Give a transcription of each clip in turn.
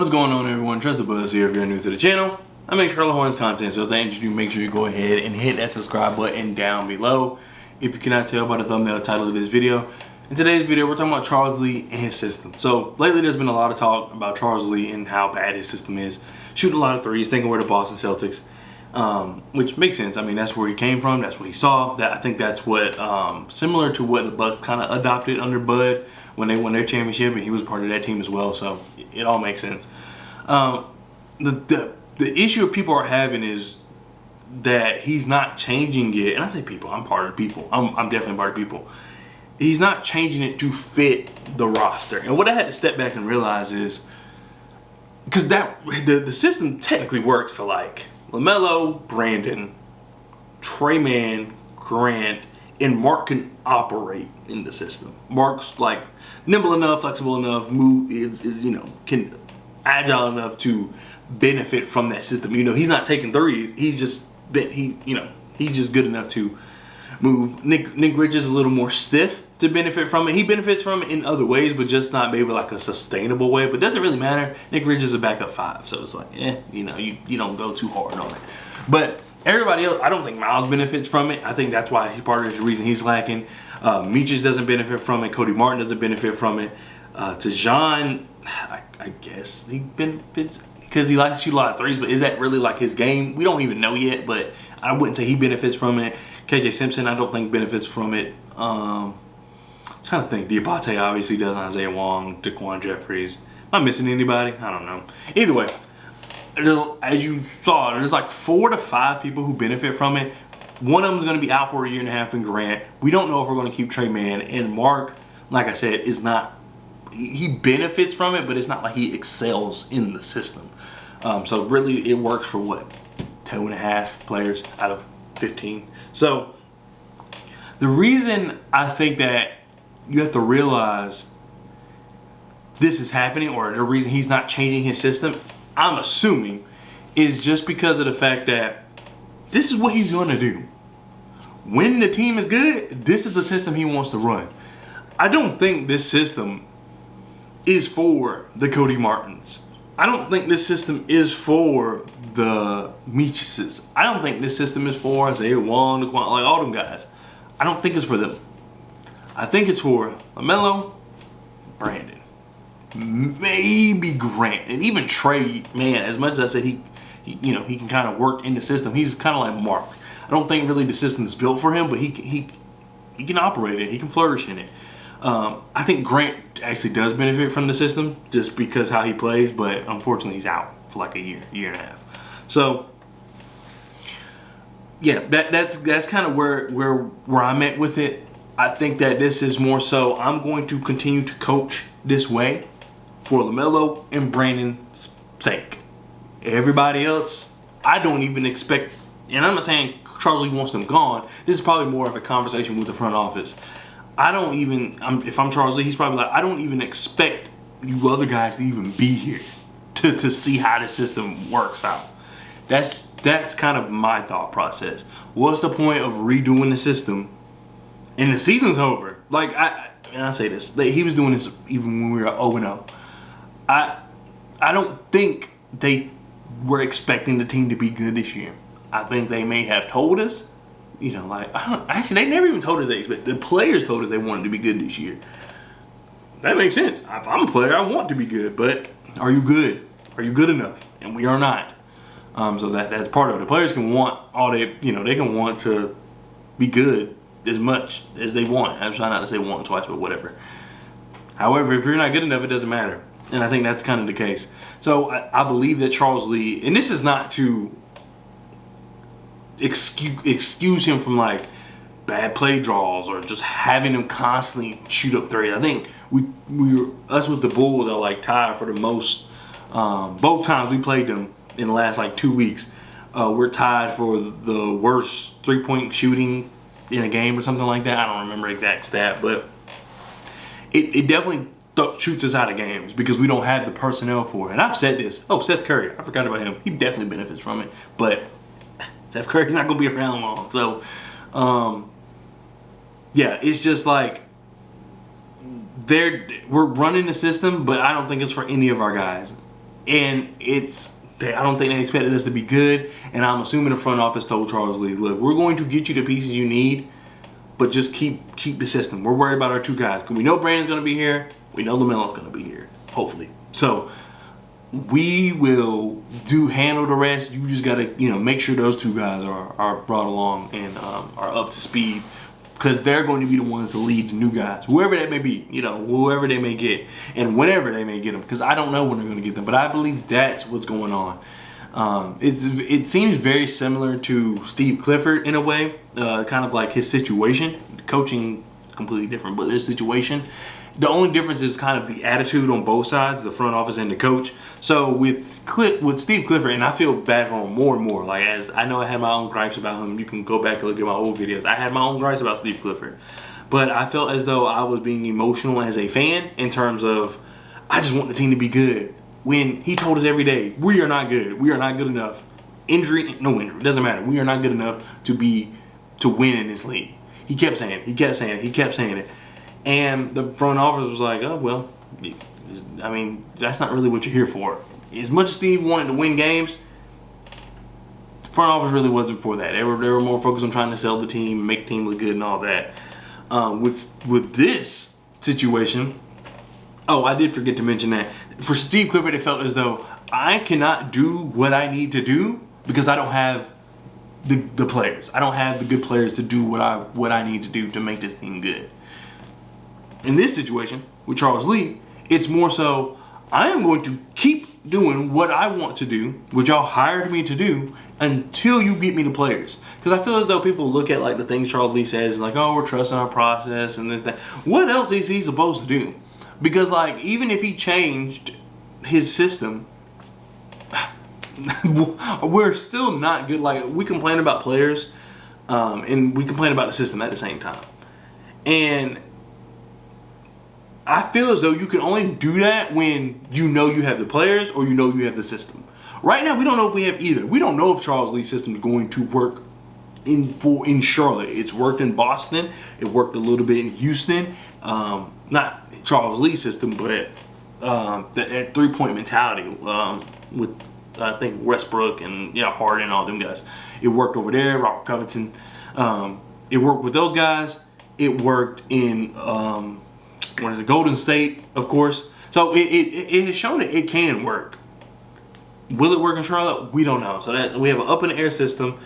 What's going on, everyone? Trust the Buzz here. If you're new to the channel, I make Charlotte Hornets content, so if that interests you, make sure you go ahead and hit that subscribe button down below. If you cannot tell by the thumbnail title of this video, in today's video we're talking about Charles Lee and his system. So lately there's been a lot of talk about Charles Lee and how bad his system is. Shooting a lot of threes, thinking we're the Boston Celtics, which makes sense. I mean, that's where he came from, that's what he saw. I think that's what similar to what the Bucks kind of adopted under Bud when they won their championship, and he was part of that team as well, so it all makes sense. The issue people are having is that he's not changing it, and I say people, I'm part of the people. I'm definitely part of the people. He's not changing it to fit the roster. And what I had to step back and realize is, because the system technically works for like LaMelo, Brandon, Trey Man, Grant, and Mark can operate in the system. Mark's like nimble enough, flexible enough, can agile enough to benefit from that system. You know, he's not taking threes. He's just he's just good enough to move. Nick Rich is a little more stiff to benefit from it. He benefits from it in other ways, but just not maybe like a sustainable way. But it doesn't really matter. Nick Rich is a backup five, so it's like, you don't go too hard on it. But everybody else, I don't think Miles benefits from it. I think that's why he's part of the reason he's lacking. Meeches doesn't benefit from it. Cody Martin doesn't benefit from it. Tajon, I guess he benefits because he likes to shoot a lot of threes, but is that really like his game? We don't even know yet, but I wouldn't say he benefits from it. KJ Simpson, I don't think benefits from it. Trying to think. Diabate obviously doesn't. Isaiah Wong, Daquan Jeffries. Am I missing anybody? I don't know. Either way, as you saw, there's like 4 to 5 people who benefit from it. One of them is going to be out for a year and a half in Grant. We don't know if we're going to keep Trey Man. And Mark, like I said, is not. He benefits from it, but it's not like he excels in the system. So really, it works for what, 2.5 players out of 15. So the reason I think that you have to realize this is happening, or the reason he's not changing his system, I'm assuming, is just because of the fact that this is what he's going to do. When the team is good, this is the system he wants to run. I don't think this system is for the Cody Martins. I don't think this system is for the Meecheses. I don't think this system is for Isaiah Wong, like all them guys. I don't think it's for them. I think it's for LaMelo, Brandon, maybe Grant, and even Trey. Man, as much as I said he can kind of work in the system, he's kind of like Mark. I don't think really the system is built for him, but he can operate it. He can flourish in it. I think Grant actually does benefit from the system just because how he plays, but unfortunately he's out for like a year and a half. So yeah, that's kind of where I'm at with it. I think that this is more so I'm going to continue to coach this way for LaMelo and Brandon's sake. Everybody else, I don't even expect, and I'm not saying Charles Lee wants them gone. This is probably more of a conversation with the front office. If I'm Charles Lee, he's probably like, I don't even expect you other guys to even be here to see how the system works out. That's kind of my thought process. What's the point of redoing the system and the season's over? Like, I say this, he was doing this even when we were 0-0. I don't think they were expecting the team to be good this year. I think they may have told us, actually they never even told us they expect. The players told us they wanted to be good this year. That makes sense. If I'm a player, I want to be good, but are you good? Are you good enough? And we are not. So that's part of it. The players can want they can want to be good as much as they want. I'm trying not to say want twice, but whatever. However, if you're not good enough, it doesn't matter. And I think that's kind of the case. So I believe that Charles Lee, and this is not to excuse him from like bad play draws or just having him constantly shoot up threes. I think us with the Bulls are like tied for the most. Both times we played them in the last like 2 weeks, we're tied for the worst 3-point shooting in a game or something like that. I don't remember exact stat, but it definitely shoots us out of games because we don't have the personnel for it. And I've said this. Oh, Seth Curry, I forgot about him. He definitely benefits from it, but Seth Curry's not gonna be around long. So yeah, it's just like we're running the system, but I don't think it's for any of our guys. And I don't think they expected us to be good. And I'm assuming the front office told Charles Lee, look, we're going to get you the pieces you need, but just keep the system. We're worried about our 2 guys. Because we know Brandon's going to be here. We know LaMelo's going to be here, hopefully. So we will handle the rest. You just got to, make sure those 2 guys are brought along and are up to speed. Because they're going to be the ones to lead the new guys, whoever that may be, whoever they may get, and whenever they may get them. Because I don't know when they're going to get them, but I believe that's what's going on. It seems very similar to Steve Clifford in a way, kind of like his situation. Coaching completely different, but their situation. The only difference is kind of the attitude on both sides, the front office and the coach. So with Steve Clifford, and I feel bad for him more and more. Like, as I know I had my own gripes about him. You can go back and look at my old videos. I had my own gripes about Steve Clifford. But I felt as though I was being emotional as a fan in terms of, I just want the team to be good. When he told us every day, we are not good. We are not good enough. Injury, no injury, doesn't matter. We are not good enough to win in this league. He kept saying it. He kept saying it. He kept saying it. And the front office was like, oh, well, I mean, that's not really what you're here for. As much as Steve wanted to win games, the front office really wasn't for that. They were more focused on trying to sell the team, make the team look good and all that. With this situation, oh, I did forget to mention that. For Steve Clifford, it felt as though I cannot do what I need to do because I don't have the players. I don't have the good players to do what I need to do to make this team good. In this situation with Charles Lee, it's more so I am going to keep doing what I want to do, what y'all hired me to do, until you get me the players. Because I feel as though people look at like the things Charles Lee says, like, oh, we're trusting our process and this, that. What else is he supposed to do? Because like, even if he changed his system, we're still not good. Like, we complain about players and we complain about the system at the same time. And I feel as though you can only do that when you know you have the players or you know you have the system. Right now, we don't know if we have either. We don't know if Charles Lee's system is going to work in Charlotte. It's worked in Boston. It worked a little bit in Houston. Not Charles Lee's system, but that 3-point mentality with I think Westbrook and Harden and all them guys. It worked over there. Robert Covington. It worked with those guys. It worked in Golden State, of course. So it has shown that it can work. Will it work in Charlotte? We don't know. So that we have an up in the air system,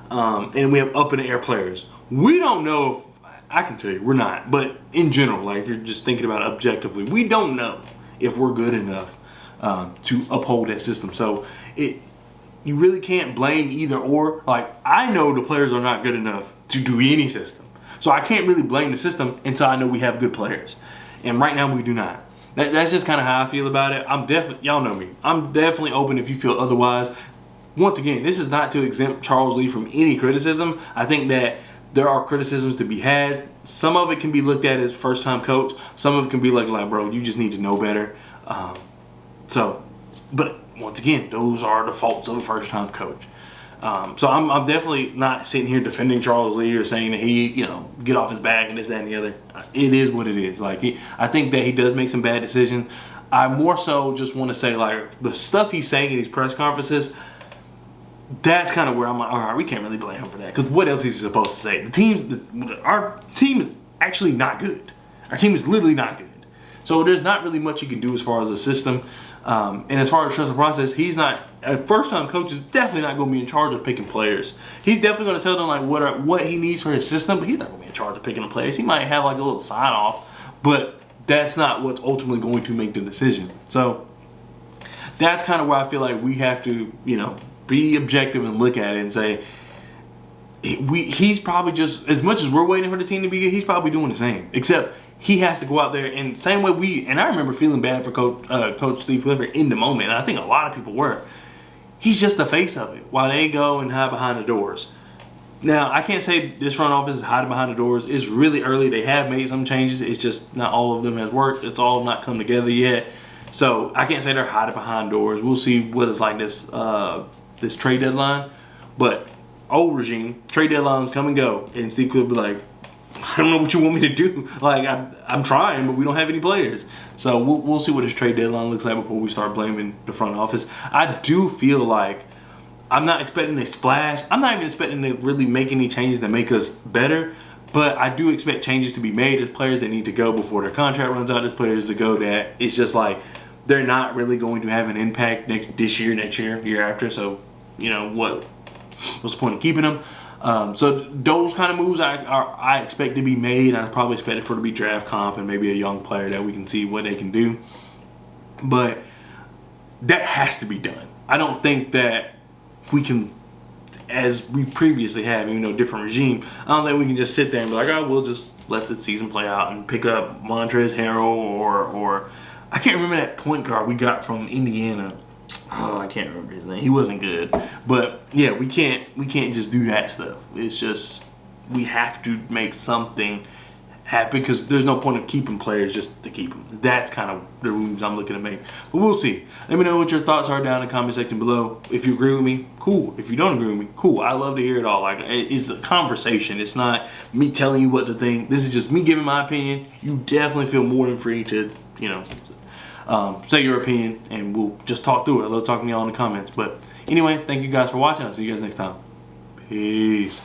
and we have up in the air players. We don't know if I can tell you we're not, but in general, like if you're just thinking about it objectively, we don't know if we're good enough to uphold that system. So you really can't blame either or. Like, I know the players are not good enough to do any system. So I can't really blame the system until I know we have good players. And right now we do not. That's just kind of how I feel about it. Y'all know me. I'm definitely open if you feel otherwise. Once again, this is not to exempt Charles Lee from any criticism. I think that there are criticisms to be had. Some of it can be looked at as first-time coach. Some of it can be like, bro, you just need to know better. But once again, those are the faults of a first-time coach. So I'm definitely not sitting here defending Charles Lee or saying that he, get off his back and this, that, and the other. It is what it is. Like, I think that he does make some bad decisions. I more so just want to say, like, the stuff he's saying in these press conferences, that's kind of where I'm like, all right, we can't really blame him for that. Because what else is he supposed to say? Our team is actually not good. Our team is literally not good. So there's not really much he can do as far as the system. And as far as trust the process, he's not, a first-time coach is definitely not going to be in charge of picking players. He's definitely going to tell them like what he needs for his system, but he's not going to be in charge of picking the players. He might have like a little sign-off, but that's not what's ultimately going to make the decision. So that's kind of where I feel like we have to, be objective and look at it and say, he's probably just, as much as we're waiting for the team to be good, he's probably doing the same. Except he has to go out there and same way and I remember feeling bad for Coach Steve Clifford in the moment, and I think a lot of people were. He's just the face of it while they go and hide behind the doors. Now, I can't say this front office is hiding behind the doors. It's really early. They have made some changes. It's just not all of them has worked. It's all not come together yet. So I can't say they're hiding behind doors. We'll see what it's like this trade deadline. But old regime, trade deadlines come and go. And Steve Clifford be like, I don't know what you want me to do. Like, I'm trying, but we don't have any players. So we'll see what this trade deadline looks like before we start blaming the front office. I do feel like I'm not expecting a splash. I'm not even expecting to really make any changes that make us better. But I do expect changes to be made. There's players that need to go before their contract runs out. There's players to go that it's just like they're not really going to have an impact this year, next year, year after. So, you know, what's the point of keeping them? So those kind of moves I expect to be made. I probably expect it for it to be draft comp and maybe a young player that we can see what they can do. But that has to be done. I don't think that we can, as we previously have, even though different regime, I don't think we can just sit there and be like, oh, we'll just let the season play out and pick up Montrezl Harrell or I can't remember that point guard we got from Indiana. Oh, I can't remember his name. He wasn't good. But yeah, we can't just do that stuff. It's just we have to make something happen because there's no point of keeping players just to keep them. That's kind of the moves I'm looking to make. But we'll see. Let me know what your thoughts are down in the comment section below. If you agree with me, cool. If you don't agree with me, cool. I love to hear it all. Like, it's a conversation. It's not me telling you what to think. This is just me giving my opinion. You definitely feel more than free to, you know, say your opinion, and we'll just talk through it. I love talking to y'all in the comments. But anyway, thank you guys for watching. I'll see you guys next time. Peace.